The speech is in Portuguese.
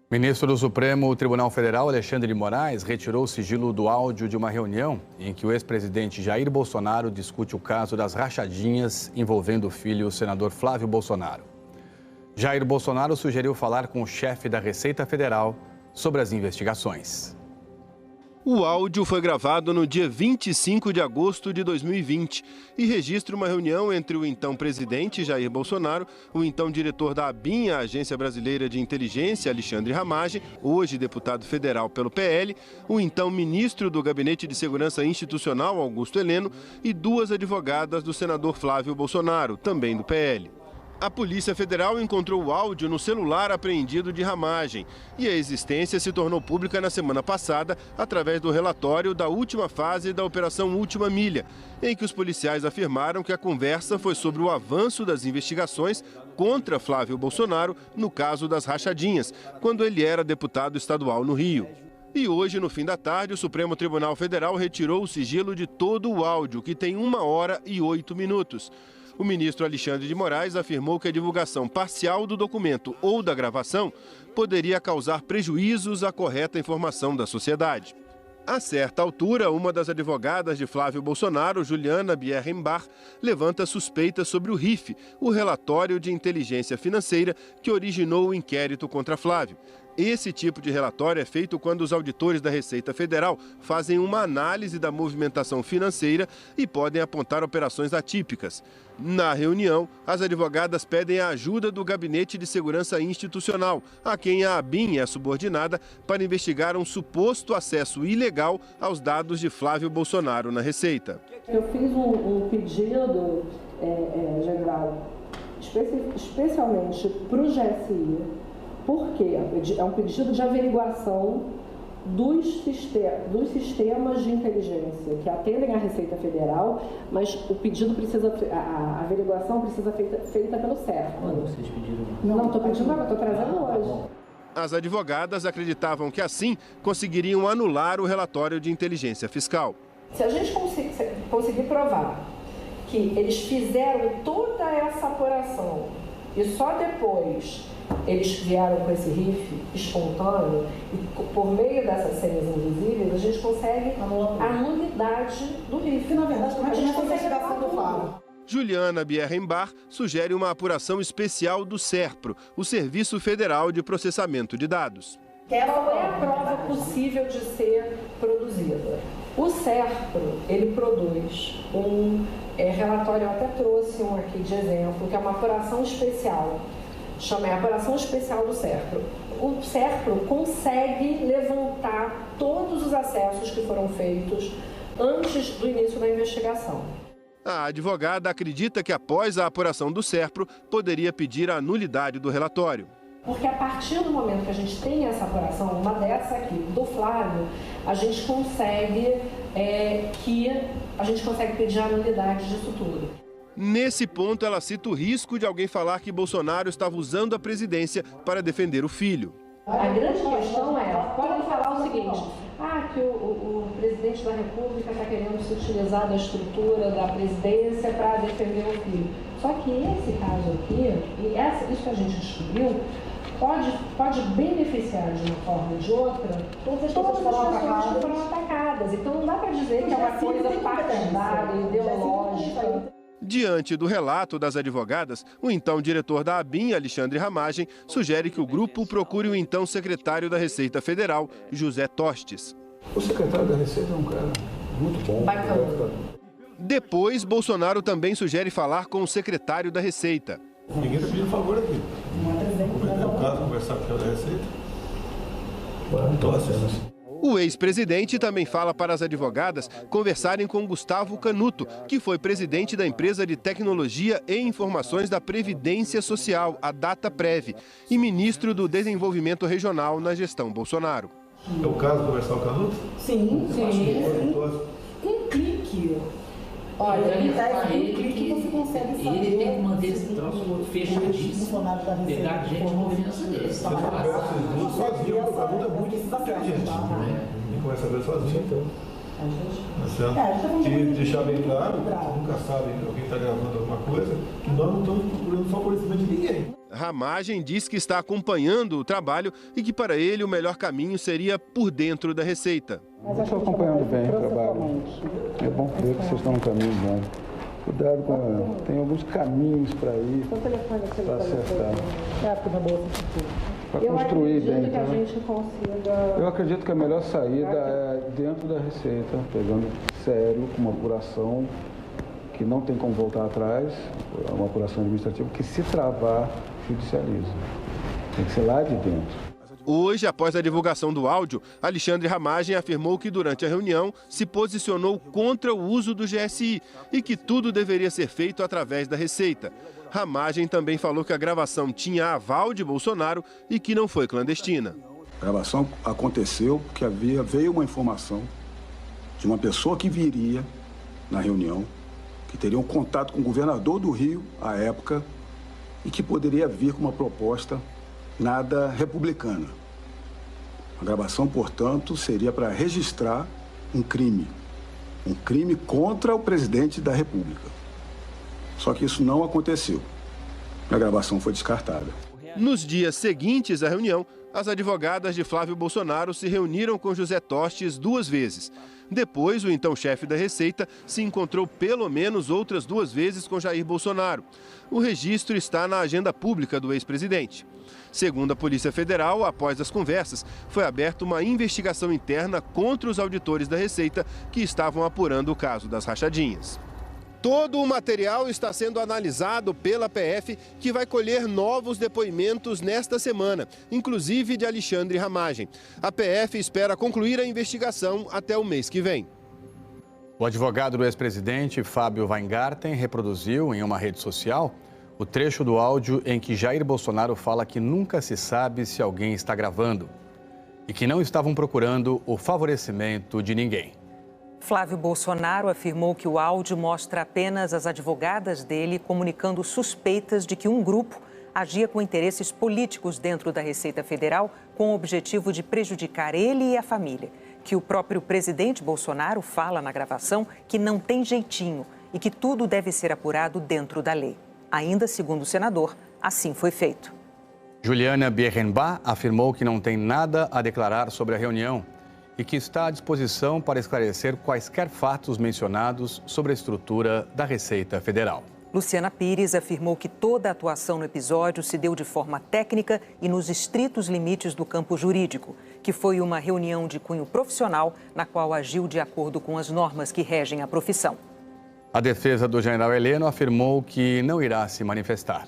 Ministro do Supremo Tribunal Federal, Alexandre de Moraes, retirou o sigilo do áudio de uma reunião em que o ex-presidente Jair Bolsonaro discute o caso das rachadinhas envolvendo o filho, o senador Flávio Bolsonaro. Jair Bolsonaro sugeriu falar com o chefe da Receita Federal sobre as investigações. O áudio foi gravado no dia 25 de agosto de 2020 e registra uma reunião entre o então presidente Jair Bolsonaro, o então diretor da ABIN, a Agência Brasileira de Inteligência, Alexandre Ramagem, hoje deputado federal pelo PL, o então ministro do Gabinete de Segurança Institucional, Augusto Heleno, e duas advogadas do senador Flávio Bolsonaro, também do PL. A Polícia Federal encontrou o áudio no celular apreendido de Ramagem e a existência se tornou pública na semana passada através do relatório da última fase da Operação Última Milha, em que os policiais afirmaram que a conversa foi sobre o avanço das investigações contra Flávio Bolsonaro no caso das rachadinhas, quando ele era deputado estadual no Rio. E hoje, no fim da tarde, o Supremo Tribunal Federal retirou o sigilo de todo o áudio, que tem 1 hora e 8 minutos. O ministro Alexandre de Moraes afirmou que a divulgação parcial do documento ou da gravação poderia causar prejuízos à correta informação da sociedade. A certa altura, uma das advogadas de Flávio Bolsonaro, Juliana Bierrenbach, levanta suspeitas sobre o RIF, o relatório de inteligência financeira que originou o inquérito contra Flávio. Esse tipo de relatório é feito quando os auditores da Receita Federal fazem uma análise da movimentação financeira e podem apontar operações atípicas. Na reunião, as advogadas pedem a ajuda do Gabinete de Segurança Institucional, a quem a ABIN é subordinada, para investigar um suposto acesso ilegal aos dados de Flávio Bolsonaro na Receita. Eu fiz um pedido, general, especialmente para o GSI, porque é um pedido de averiguação dos sistemas de inteligência que atendem à Receita Federal, mas o pedido a averiguação precisa ser feita pelo CERF. Quando vocês pediram? Não, estou pedindo agora, estou trazendo hoje. As advogadas acreditavam que assim conseguiriam anular o relatório de inteligência fiscal. Se a gente conseguir provar que eles fizeram toda essa apuração e só depois eles vieram com esse RIF espontâneo e por meio dessas senhas invisíveis a gente consegue a nulidade do RIF. Na verdade, a gente consegue a do Flávio. Juliana Bierrenbach sugere uma apuração especial do SERPRO, o Serviço Federal de Processamento de Dados. Qual é a prova possível de ser produzida? O SERPRO, ele produz um relatório, eu até trouxe um aqui de exemplo, que é uma apuração especial. Chama a apuração especial do SERPRO. O SERPRO consegue levantar todos os acessos que foram feitos antes do início da investigação. A advogada acredita que após a apuração do SERPRO, poderia pedir a nulidade do relatório. Porque a partir do momento que a gente tem essa apuração, uma dessa aqui, do Flávio, a gente consegue pedir a nulidade disso tudo. Nesse ponto, ela cita o risco de alguém falar que Bolsonaro estava usando a presidência para defender o filho. A grande questão podem falar o seguinte, que o presidente da República está querendo se utilizar da estrutura da presidência para defender o filho. Só que esse caso aqui, isso que a gente descobriu, pode beneficiar de uma forma ou de outra todas as pessoas que foram atacadas. Então não dá para dizer que é uma coisa partidária, ideológica. Diante do relato das advogadas, o então diretor da ABIN, Alexandre Ramagem, sugere que o grupo procure o então secretário da Receita Federal, José Tostes. O secretário da Receita é um cara muito bom. Bacana. Depois, Bolsonaro também sugere falar com o secretário da Receita. Ninguém está pedindo favor aqui. É o caso conversar com o da Receita. Tostes. O ex-presidente também fala para as advogadas conversarem com Gustavo Canuto, que foi presidente da empresa de tecnologia e informações da Previdência Social, a Dataprev, e ministro do Desenvolvimento Regional na gestão Bolsonaro. É o caso conversar com o Canuto? Sim. Um clique. Olha, ele você consegue saber. Ele tem que manter esse troço fechadíssimo. Pegar gente de confiança dele. Se eu converso sozinho, o Canuto é muito inteligente. Ninguém começa a ver sozinho, então. E deixar bem claro, nunca sabe alguém está gravando alguma coisa, que nós não estamos procurando só conhecimento de ninguém. Ramagem diz que está acompanhando o trabalho e que para ele o melhor caminho seria por dentro da Receita. Estou acompanhando bem o trabalho. É bom ver que vocês estão no caminho bom. Cuidado com... Tem alguns caminhos para ir, para acertar. Para construir bem. Eu acredito que a melhor saída é dentro da Receita, pegando sério, com uma apuração que não tem como voltar atrás, uma apuração administrativa que, se travar, judicializa. Tem que ser lá de dentro. Hoje, após a divulgação do áudio, Alexandre Ramagem afirmou que durante a reunião se posicionou contra o uso do GSI e que tudo deveria ser feito através da Receita. Ramagem também falou que a gravação tinha aval de Bolsonaro e que não foi clandestina. A gravação aconteceu porque veio uma informação de uma pessoa que viria na reunião, que teria um contato com o governador do Rio, à época, e que poderia vir com uma proposta nada republicana. A gravação, portanto, seria para registrar um crime contra o presidente da República. Só que isso não aconteceu. A gravação foi descartada. Nos dias seguintes à reunião, as advogadas de Flávio Bolsonaro se reuniram com José Tostes 2 vezes. Depois, o então chefe da Receita se encontrou pelo menos outras 2 vezes com Jair Bolsonaro. O registro está na agenda pública do ex-presidente. Segundo a Polícia Federal, após as conversas, foi aberta uma investigação interna contra os auditores da Receita que estavam apurando o caso das rachadinhas. Todo o material está sendo analisado pela PF, que vai colher novos depoimentos nesta semana, inclusive de Alexandre Ramagem. A PF espera concluir a investigação até o mês que vem. O advogado do ex-presidente, Fábio Weingarten, reproduziu em uma rede social o trecho do áudio em que Jair Bolsonaro fala que nunca se sabe se alguém está gravando e que não estavam procurando o favorecimento de ninguém. Flávio Bolsonaro afirmou que o áudio mostra apenas as advogadas dele comunicando suspeitas de que um grupo agia com interesses políticos dentro da Receita Federal com o objetivo de prejudicar ele e a família. Que o próprio presidente Bolsonaro fala na gravação que não tem jeitinho e que tudo deve ser apurado dentro da lei. Ainda segundo o senador, assim foi feito. Juliana Bierrenbach afirmou que não tem nada a declarar sobre a reunião e que está à disposição para esclarecer quaisquer fatos mencionados sobre a estrutura da Receita Federal. Luciana Pires afirmou que toda a atuação no episódio se deu de forma técnica e nos estritos limites do campo jurídico, que foi uma reunião de cunho profissional na qual agiu de acordo com as normas que regem a profissão. A defesa do general Heleno afirmou que não irá se manifestar.